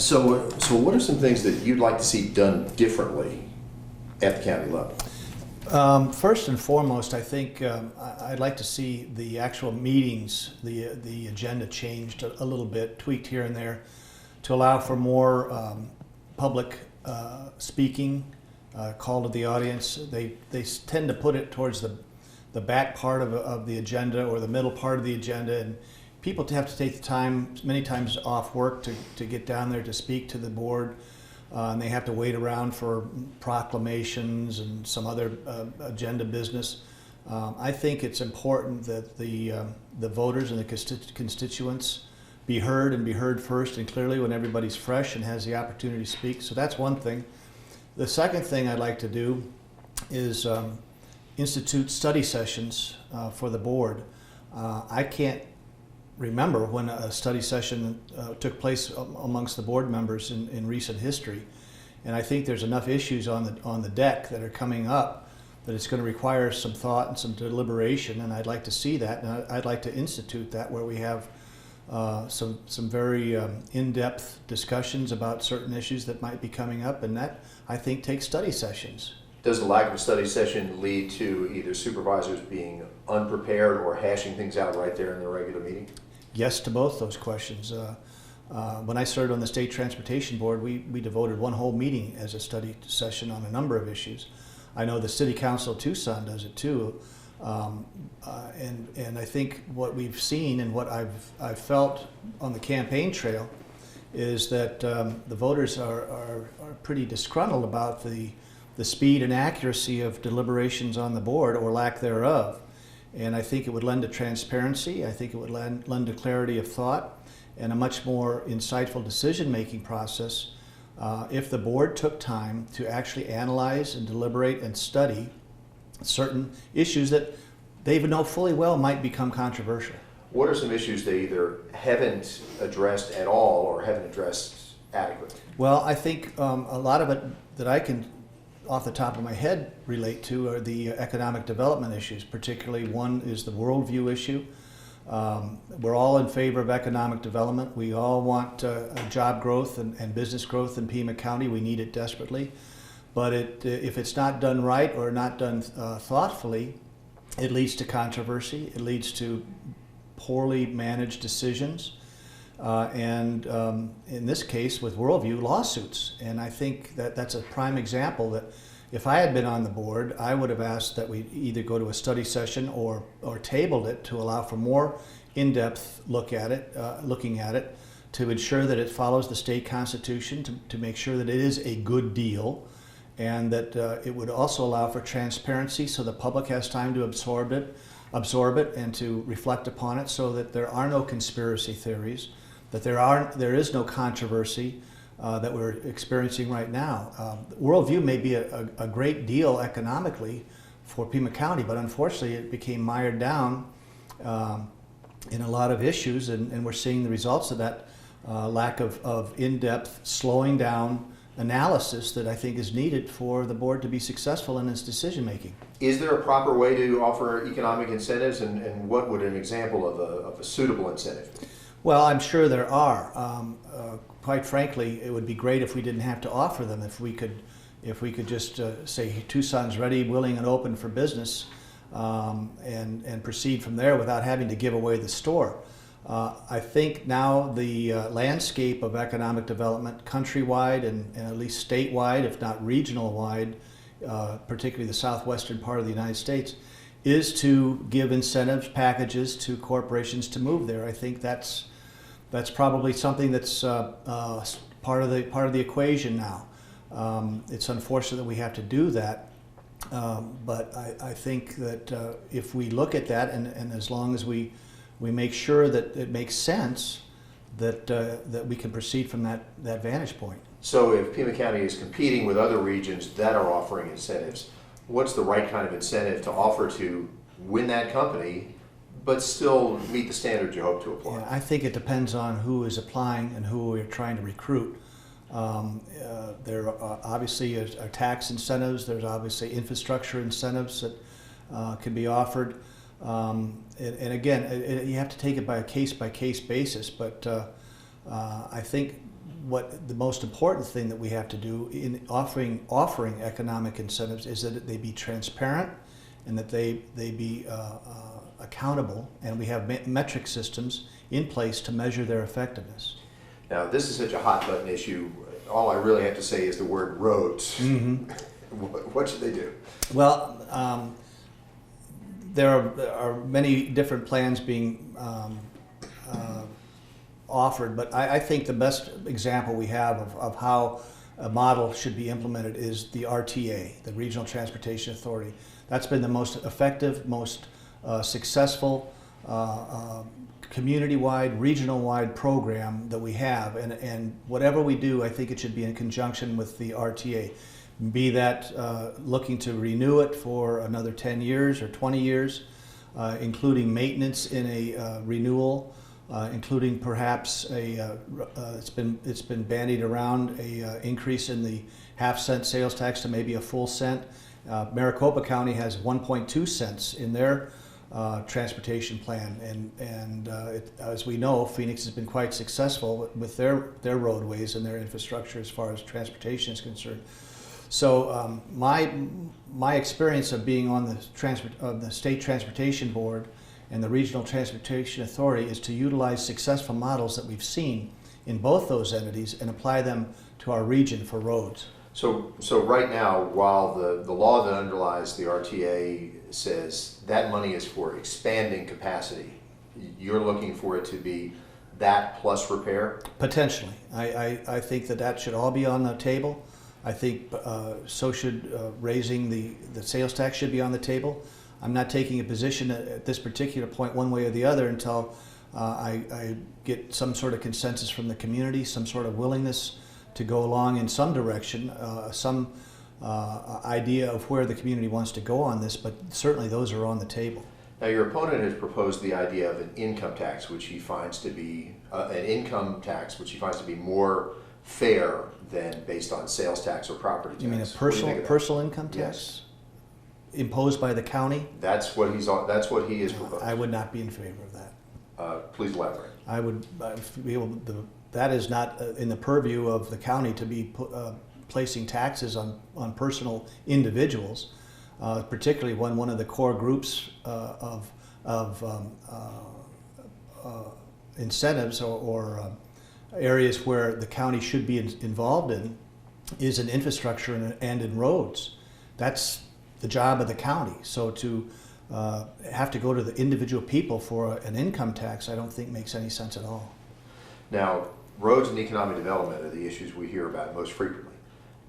So what are some things that you'd like to see done differently at the county level? First and foremost, I think I'd like to see the actual meetings, the agenda changed a little bit, tweaked here and there, to allow for more public speaking, call to the audience. They tend to put it towards the back part of the agenda or the middle part of the agenda, and people have to take the time, many times off work, to get down there to speak to the board. And they have to wait around for proclamations and some other agenda business. I think it's important that the voters and the constituents be heard, and be heard first and clearly when everybody's fresh and has the opportunity to speak. So that's one thing. The second thing I'd like to do is institute study sessions for the board. I can't remember when a study session took place amongst the board members in recent history, and I think there's enough issues on the deck that are coming up that it's going to require some thought and some deliberation, and I'd like to see that, and I'd like to institute that where we have some very in-depth discussions about certain issues that might be coming up, and that I think takes study sessions. Does the lack of a study session lead to either supervisors being unprepared or hashing things out right there in the regular meeting? Yes to both those questions. When I served on the State Transportation Board, we devoted one whole meeting as a study session on a number of issues. I know the City Council of Tucson does it too. And I think what we've seen and what I've felt on the campaign trail is that the voters are pretty disgruntled about the speed and accuracy of deliberations on the board, or lack thereof. And I think it would lend to transparency. I think it would lend to clarity of thought and a much more insightful decision-making process if the board took time to actually analyze and deliberate and study certain issues that they even know fully well might become controversial. What are some issues they either haven't addressed at all or haven't addressed adequately? Well, I think a lot of it that I can off the top of my head relate to are the economic development issues. Particularly, one is the worldview issue. We're all in favor of economic development. We all want job growth and business growth in Pima County. We need it desperately. But if it's not done right or not done thoughtfully, it leads to controversy. It leads to poorly managed decisions. And in this case, with worldview, lawsuits. And I think that that's a prime example that if I had been on the board, I would have asked that we either go to a study session or tabled it to allow for more in-depth looking at it, to ensure that it follows the state constitution, to make sure that it is a good deal, and that it would also allow for transparency so the public has time to absorb it and to reflect upon it, so that there are no conspiracy theories, that there is no controversy that we're experiencing right now. Worldview may be a great deal economically for Pima County, but unfortunately it became mired down in a lot of issues, and we're seeing the results of that lack of in-depth, slowing down analysis that I think is needed for the board to be successful in its decision making. Is there a proper way to offer economic incentives, and what would an example of a suitable incentive be? Well, I'm sure there are. Quite frankly, it would be great if we didn't have to offer them. If we could just say Tucson's ready, willing, and open for business, and proceed from there without having to give away the store. I think now the landscape of economic development, countrywide and at least statewide, if not regional-wide, particularly the southwestern part of the United States, is to give incentives packages to corporations to move there. I think that's probably something that's part of the equation now. It's unfortunate that we have to do that, but I think that if we look at that, and as long as we make sure that it makes sense, that we can proceed from that vantage point. So if Pima County is competing with other regions that are offering incentives, what's the right kind of incentive to offer to win that company, but still meet the standards you hope to apply? Yeah, I think it depends on who is applying and who we're trying to recruit. There obviously are tax incentives, there's obviously infrastructure incentives that can be offered. And again, you have to take it by a case-by-case basis, but I think what the most important thing that we have to do in offering economic incentives is that they be transparent and that they be accountable, and we have metric systems in place to measure their effectiveness. Now, this is such a hot button issue. All I really have to say is the word roads. Mm-hmm. What should they do? Well, there are many different plans being offered, but I think the best example we have of how a model should be implemented is the RTA, the Regional Transportation Authority. That's been the most effective, most successful community-wide, regional-wide program that we have, and whatever we do, I think it should be in conjunction with the RTA. Be that looking to renew it for another 10 years or 20 years, including maintenance in a renewal, including perhaps it's been bandied around a increase in the half-cent sales tax to maybe a full cent. Maricopa County has 1.2 cents in their transportation plan, and as we know, Phoenix has been quite successful with their roadways and their infrastructure as far as transportation is concerned. So my experience of being on the State Transportation Board and the Regional Transportation Authority is to utilize successful models that we've seen in both those entities and apply them to our region for roads. So right now, while the law that underlies the RTA says that money is for expanding capacity, you're looking for it to be that plus repair? Potentially. I think that should all be on the table. I think so should raising the sales tax should be on the table. I'm not taking a position at this particular point one way or the other until I get some sort of consensus from the community, some sort of willingness to go along in some direction, some idea of where the community wants to go on this, but certainly those are on the table. Now, your opponent has proposed the idea of an income tax, which he finds to be more fair than based on sales tax or property tax. You mean a personal income tax? Yes. Imposed by the county? That's what he is proposing. I would not be in favor of that. Please elaborate. I would be able that is not in the purview of the county to be placing taxes on personal individuals, particularly when one of the core groups of incentives or areas where the county should be involved in is in infrastructure and in roads. That's the job of the county. So to have to go to the individual people for an income tax, I don't think makes any sense at all. Now, roads and economic development are the issues we hear about most frequently.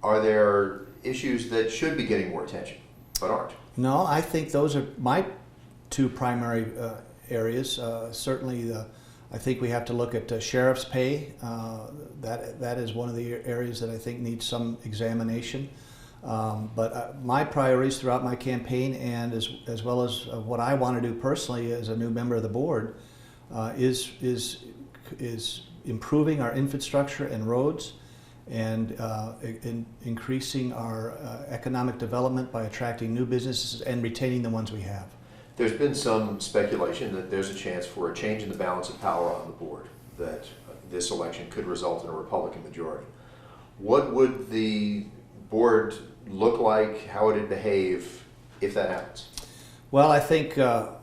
Are there issues that should be getting more attention but aren't? No, I think those are my two primary areas. Certainly, I think we have to look at sheriff's pay. That is one of the areas that I think needs some examination. But my priorities throughout my campaign, and as well as what I want to do personally as a new member of the board, is improving our infrastructure and roads, and increasing our economic development by attracting new businesses and retaining the ones we have. There's been some speculation that there's a chance for a change in the balance of power on the board, that this election could result in a Republican majority. What would the board look like? How would it behave if that happens? Well, I think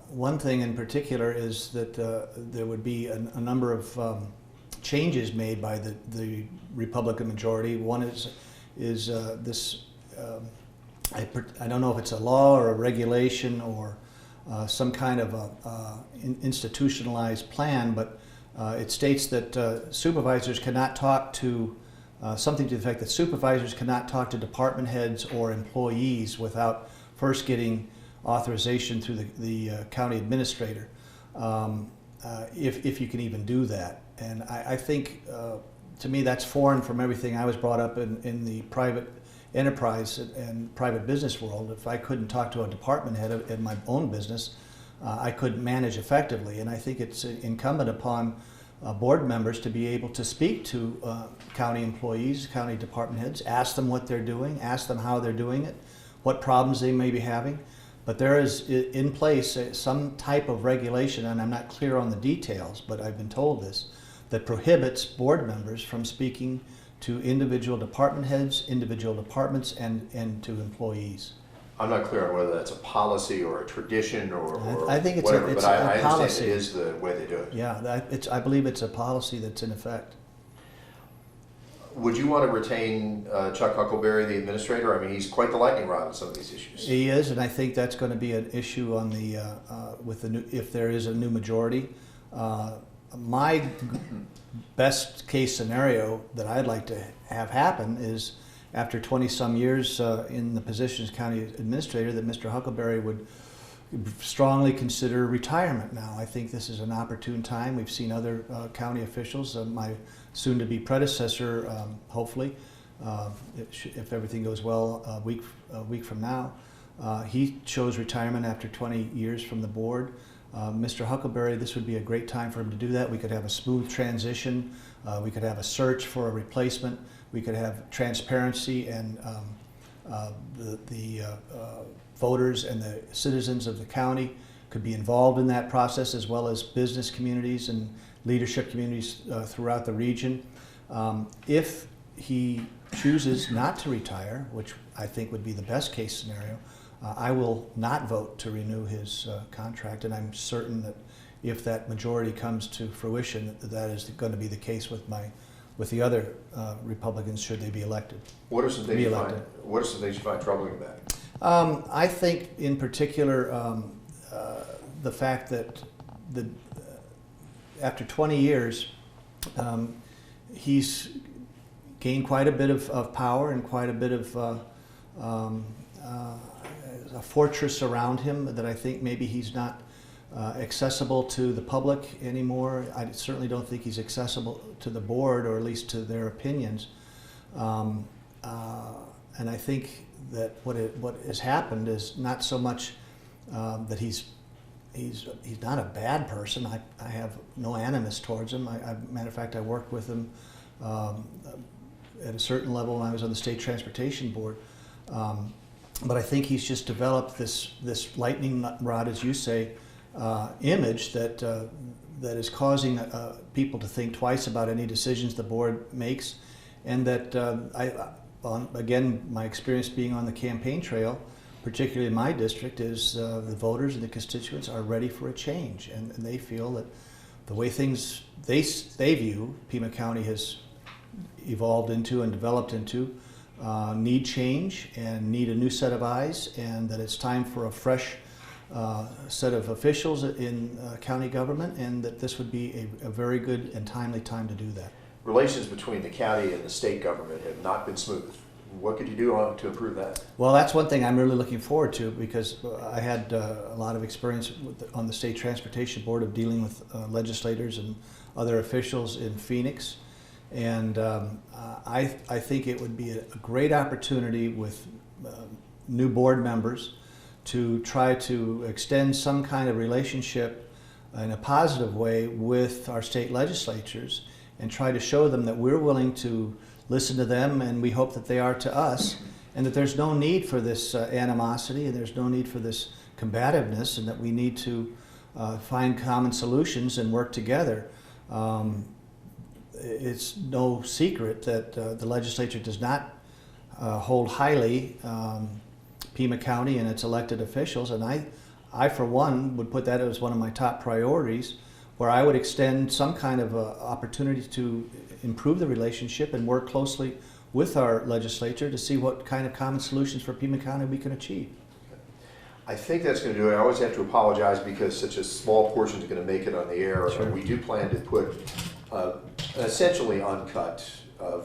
one thing in particular is that there would be a number of changes made by the Republican majority. One is this, I don't know if it's a law or a regulation or some kind of institutionalized plan, but it states that supervisors cannot talk to, something to the effect that supervisors cannot talk to department heads or employees without first getting authorization through the county administrator, if you can even do that. And I think, to me, that's foreign from everything I was brought up in the private enterprise and private business world. If I couldn't talk to a department head in my own business, I couldn't manage effectively. And I think it's incumbent upon board members to be able to speak to county employees, county department heads, ask them what they're doing, ask them how they're doing it, what problems they may be having. But there is in place some type of regulation, and I'm not clear on the details, but I've been told this, that prohibits board members from speaking to individual department heads, individual departments, and to employees. I'm not clear on whether that's a policy or a tradition or I think it's whatever, a but I understand policy. it is the way they do it. Yeah, I believe it's a policy that's in effect. Would you want to retain Chuck Huckleberry, the administrator? I mean, he's quite the lightning rod on some of these issues. He is, and I think that's going to be an issue on the with the new, if there is a new majority. My best case scenario that I'd like to have happen is, after 20-some years in the position as county administrator, that Mr. Huckleberry would strongly consider retirement now. I think this is an opportune time. We've seen other county officials, my soon-to-be predecessor, hopefully, if everything goes well, a week from now, he chose retirement after 20 years from the board. Mr. Huckleberry, this would be a great time for him to do that. We could have a smooth transition. We could have a search for a replacement. We could have transparency, and the voters and the citizens of the county could be involved in that process, as well as business communities and leadership communities throughout the region. If he chooses not to retire, which I think would be the best case scenario, I will not vote to renew his contract, and I'm certain that if that majority comes to fruition, that is going to be the case with the other Republicans, should they be elected. What are some things you find troubling about it? I think, in particular, the fact that after 20 years, he's gained quite a bit of power and quite a bit of a fortress around him that I think maybe he's not accessible to the public anymore. I certainly don't think he's accessible to the board, or at least to their opinions. And I think that what has happened is not so much that he's not a bad person. I have no animus towards him. Matter of fact, I worked with him at a certain level when I was on the State Transportation Board. But I think he's just developed this lightning rod, as you say, image that is causing people to think twice about any decisions the board makes, and that again, my experience being on the campaign trail, particularly in my district, is the voters and the constituents are ready for a change, and they feel that the way things they view Pima County has evolved into and developed into need change and need a new set of eyes, and that it's time for a fresh set of officials in county government, and that this would be a very good and timely time to do that. Relations between the county and the state government have not been smooth. What could you do to improve that? Well, that's one thing I'm really looking forward to, because I had a lot of experience on the State Transportation Board of dealing with legislators and other officials in Phoenix. And I think it would be a great opportunity with new board members to try to extend some kind of relationship in a positive way with our state legislatures, and try to show them that we're willing to listen to them, and we hope that they are to us, and that there's no need for this animosity, and there's no need for this combativeness, and that we need to find common solutions and work together. It's no secret that the legislature does not hold highly Pima County and its elected officials, and I for one would put that as one of my top priorities, where I would extend some kind of opportunity to improve the relationship and work closely with our legislature to see what kind of common solutions for Pima County we can achieve. I think that's going to do it. I always have to apologize because such a small portion is going to make it on the air. Sure. We do plan to put an essentially uncut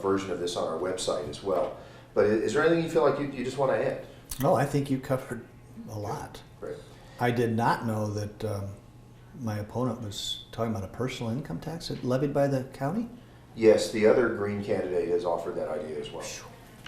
version of this on our website as well. But is there anything you feel like you just want to add? No, I think you covered a lot. Great. I did not know that my opponent was talking about a personal income tax levied by the county. Yes, the other Green candidate has offered that idea as well.